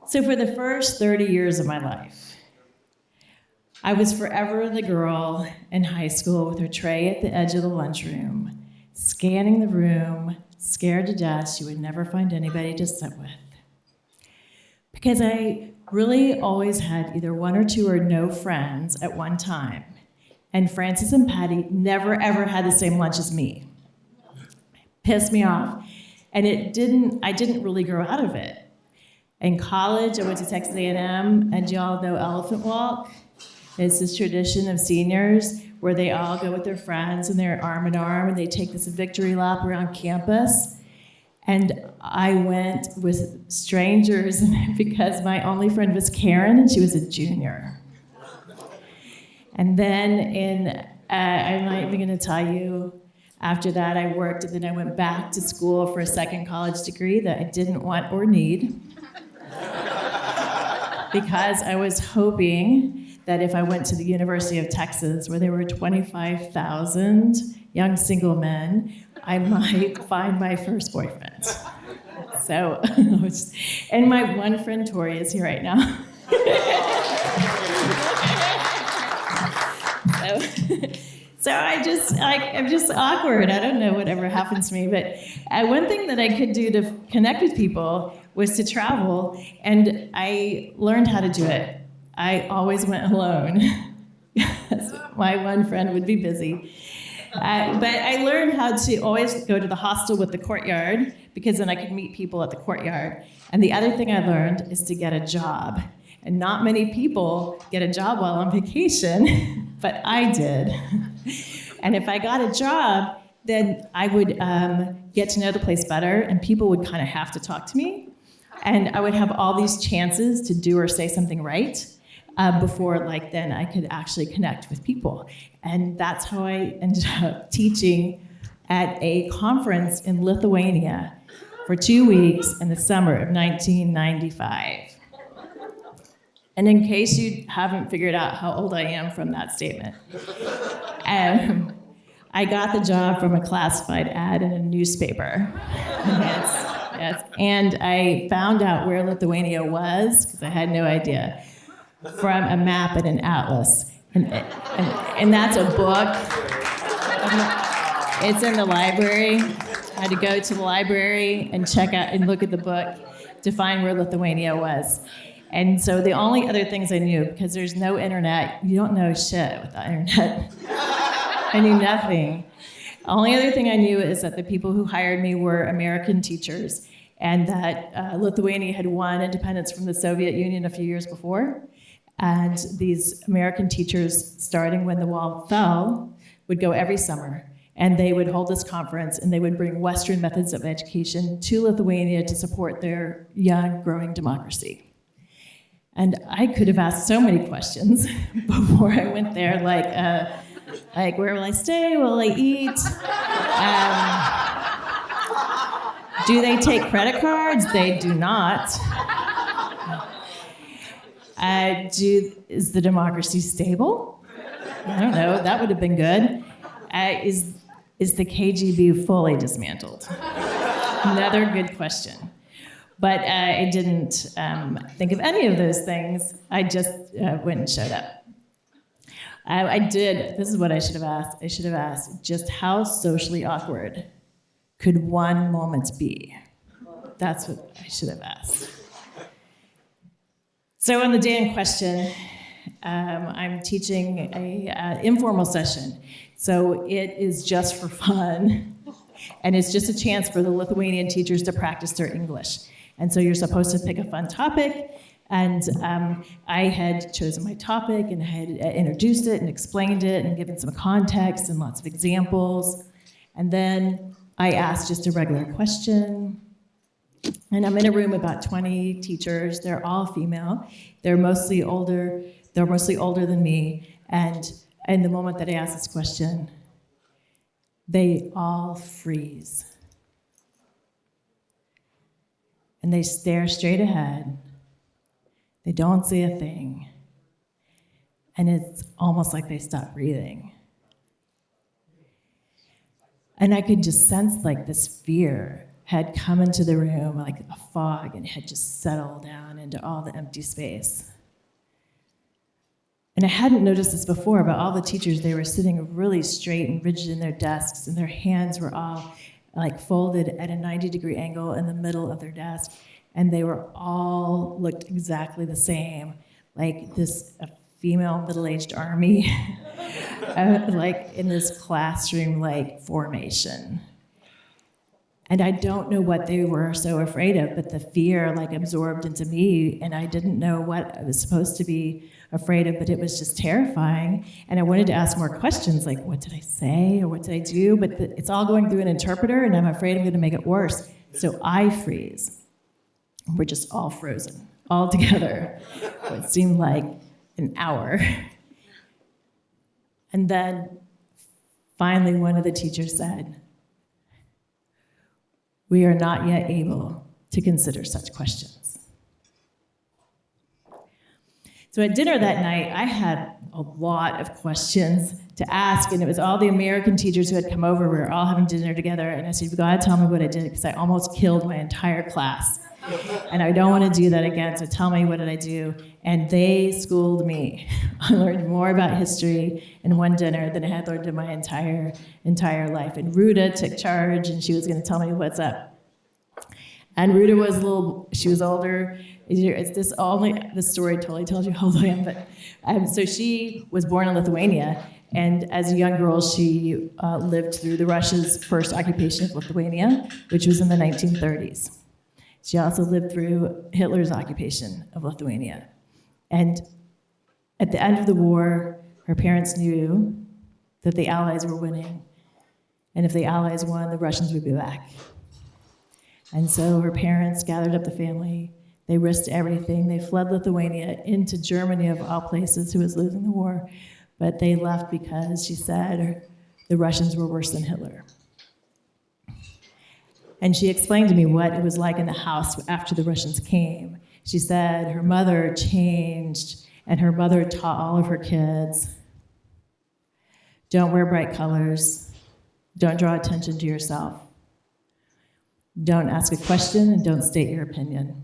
So for the first 30 years of my life, I was forever the girl in high school with her tray at the edge of the lunchroom, scanning the room, scared to death she would never find anybody to sit with. Because I really always had either one or two or no friends at one time. And Frances and Patty never ever had the same lunch as me. Pissed me off. And I didn't really grow out of it. In college, I went to Texas A&M, and y'all know Elephant Walk? It's this tradition of seniors where they all go with their friends and they're arm in arm and they take this victory lap around campus. And I went with strangers because my only friend was Karen and she was a junior. And then I'm not even gonna tell you, after that I worked and then I went back to school for a second college degree that I didn't want or need. Because I was hoping that if I went to the University of Texas, where there were 25,000 young single men, I might find my first boyfriend. So, and my one friend Tori is here right now. So I'm just awkward. I don't know whatever happens to me, but one thing that I could do to connect with people was to travel, and I learned how to do it. I always went alone. My one friend would be busy. But I learned how to always go to the hostel with the courtyard, because then I could meet people at the courtyard. And the other thing I learned is to get a job. And not many people get a job while on vacation, but I did. And if I got a job, then I would get to know the place better, and people would kind of have to talk to me. And I would have all these chances to do or say something right before then I could actually connect with people. And that's how I ended up teaching at a conference in Lithuania for 2 weeks in the summer of 1995. And in case you haven't figured out how old I am from that statement, I got the job from a classified ad in a newspaper. Yes. And I found out where Lithuania was, because I had no idea, from a map and an atlas. And that's a book. It's in the library. I had to go to the library and check out and look at the book to find where Lithuania was. And so the only other things I knew, because there's no internet, you don't know shit with the internet. I knew nothing. The only other thing I knew is that the people who hired me were American teachers, and that Lithuania had won independence from the Soviet Union a few years before. And these American teachers, starting when the wall fell, would go every summer. And they would hold this conference, and they would bring Western methods of education to Lithuania to support their young, growing democracy. And I could have asked so many questions before I went there, like where will I stay? Will I eat? Do they take credit cards? They do not. Is the democracy stable? I don't know. That would have been good. Is the KGB fully dismantled? Another good question. But I didn't think of any of those things. I just went and showed up. This is what I should have asked. I should have asked, just how socially awkward could one moment be? That's what I should have asked. So on the day in question, I'm teaching an informal session. So it is just for fun. And it's just a chance for the Lithuanian teachers to practice their English. And so you're supposed to pick a fun topic. And I had chosen my topic and had introduced it and explained it and given some context and lots of examples. And then I asked just a regular question. And I'm in a room about 20 teachers. They're all female. They're mostly older than me. And in the moment that I ask this question, they all freeze. And they stare straight ahead. They don't say a thing. And it's almost like they stop breathing. And I could just sense this fear had come into the room like a fog and had just settled down into all the empty space. And I hadn't noticed this before, but all the teachers, they were sitting really straight and rigid in their desks, and their hands were all like folded at a 90-degree angle in the middle of their desk, and they were all looked exactly the same, like this female middle-aged army, like in this classroom-like formation. And I don't know what they were so afraid of, but the fear like absorbed into me, and I didn't know what I was supposed to be afraid of, but it was just terrifying. And I wanted to ask more questions, like what did I say or what did I do? But it's all going through an interpreter, and I'm afraid I'm gonna make it worse. So I freeze. We're just all frozen, all together. It seemed like an hour. And then finally one of the teachers said, "We are not yet able to consider such questions." So at dinner that night, I had a lot of questions to ask, and it was all the American teachers who had come over. We were all having dinner together, and I said, "You've got to tell me what I did, because I almost killed my entire class. And I don't want to do that again, so tell me, what did I do?" And they schooled me. I learned more about history in one dinner than I had learned in my entire life. And Ruta took charge, and she was going to tell me what's up. And Ruta was she was older. This story totally tells you how old I am, but so she was born in Lithuania, and as a young girl, she lived through the Russia's first occupation of Lithuania, which was in the 1930s. She also lived through Hitler's occupation of Lithuania. And at the end of the war, her parents knew that the Allies were winning, and if the Allies won, the Russians would be back. And so her parents gathered up the family. They risked everything. They fled Lithuania into Germany, of all places, who was losing the war. But they left because, she said, the Russians were worse than Hitler. And she explained to me what it was like in the house after the Russians came. She said her mother changed, and her mother taught all of her kids, don't wear bright colors, don't draw attention to yourself, don't ask a question, and don't state your opinion.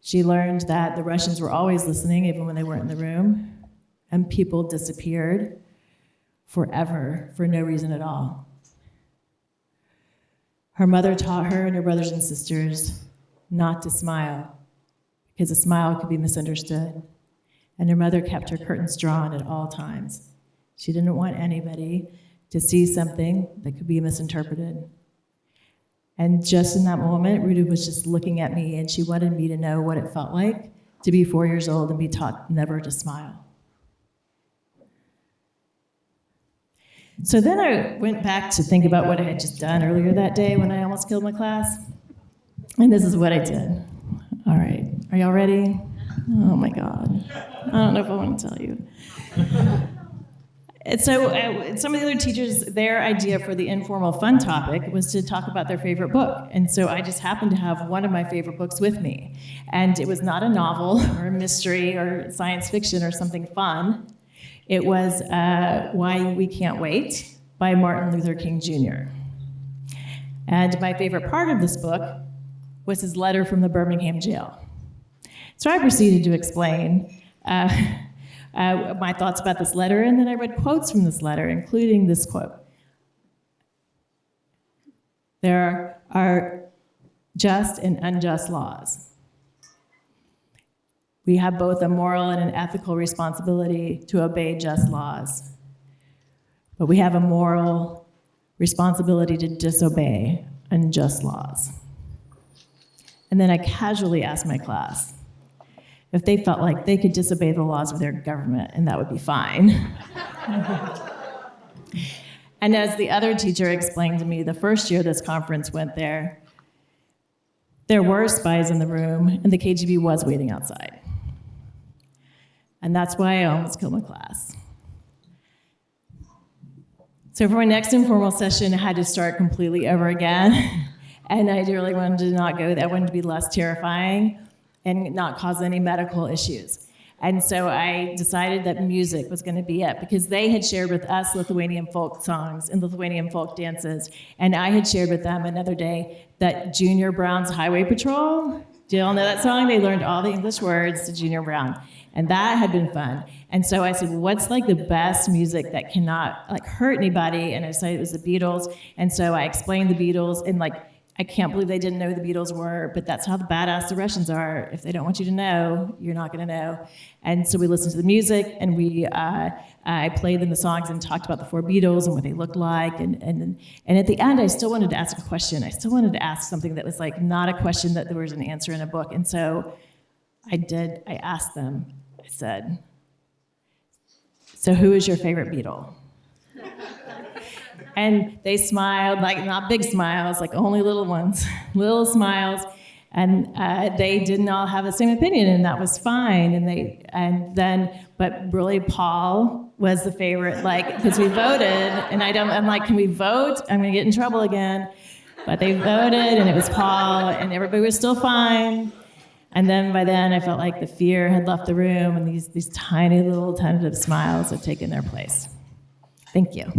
She learned that the Russians were always listening, even when they weren't in the room, and people disappeared forever for no reason at all. Her mother taught her and her brothers and sisters not to smile, because a smile could be misunderstood. And her mother kept her curtains drawn at all times. She didn't want anybody to see something that could be misinterpreted. And just in that moment, Ruta was just looking at me, and she wanted me to know what it felt like to be 4 years old and be taught never to smile. So then I went back to think about what I had just done earlier that day when I almost killed my class. And this is what I did. All right, are y'all ready? Oh my God. I don't know if I want to tell you. And so some of the other teachers, their idea for the informal fun topic was to talk about their favorite book. And so I just happened to have one of my favorite books with me. And it was not a novel or a mystery or science fiction or something fun. It was Why We Can't Wait by Martin Luther King Jr. And my favorite part of this book was his letter from the Birmingham jail. So I proceeded to explain my thoughts about this letter, and then I read quotes from this letter, including this quote. There are just and unjust laws. We have both a moral and an ethical responsibility to obey just laws, but we have a moral responsibility to disobey unjust laws. And then I casually asked my class if they felt like they could disobey the laws of their government, and that would be fine. And as the other teacher explained to me, the first year this conference went there were spies in the room, and the KGB was waiting outside. And that's why I almost killed my class. So for my next informal session, I had to start completely over again. And I really wanted to not go there. I wanted to be less terrifying and not cause any medical issues. And so I decided that music was going to be it because they had shared with us Lithuanian folk songs and Lithuanian folk dances. And I had shared with them another day that Junior Brown's Highway Patrol, do you all know that song? They learned all the English words to Junior Brown. And that had been fun. And so I said, what's like the best music that cannot like hurt anybody? And I decided it was the Beatles. And so I explained the Beatles and like, I can't believe they didn't know who the Beatles were, but that's how the badass the Russians are. If they don't want you to know, you're not going to know. And so we listened to the music, and I played them the songs and talked about the four Beatles and what they looked like. And at the end, I still wanted to ask a question. I still wanted to ask something that was like not a question that there was an answer in a book. And so I did. I asked them. I said, "So who is your favorite Beatle?" And they smiled, like not big smiles, like only little ones, little smiles. And they didn't all have the same opinion, and that was fine. But really, Paul was the favorite, like, because we voted, and I'm like, can we vote? I'm gonna get in trouble again. But they voted, and it was Paul, and everybody was still fine. And then by then, I felt like the fear had left the room, and these tiny little tentative smiles had taken their place. Thank you.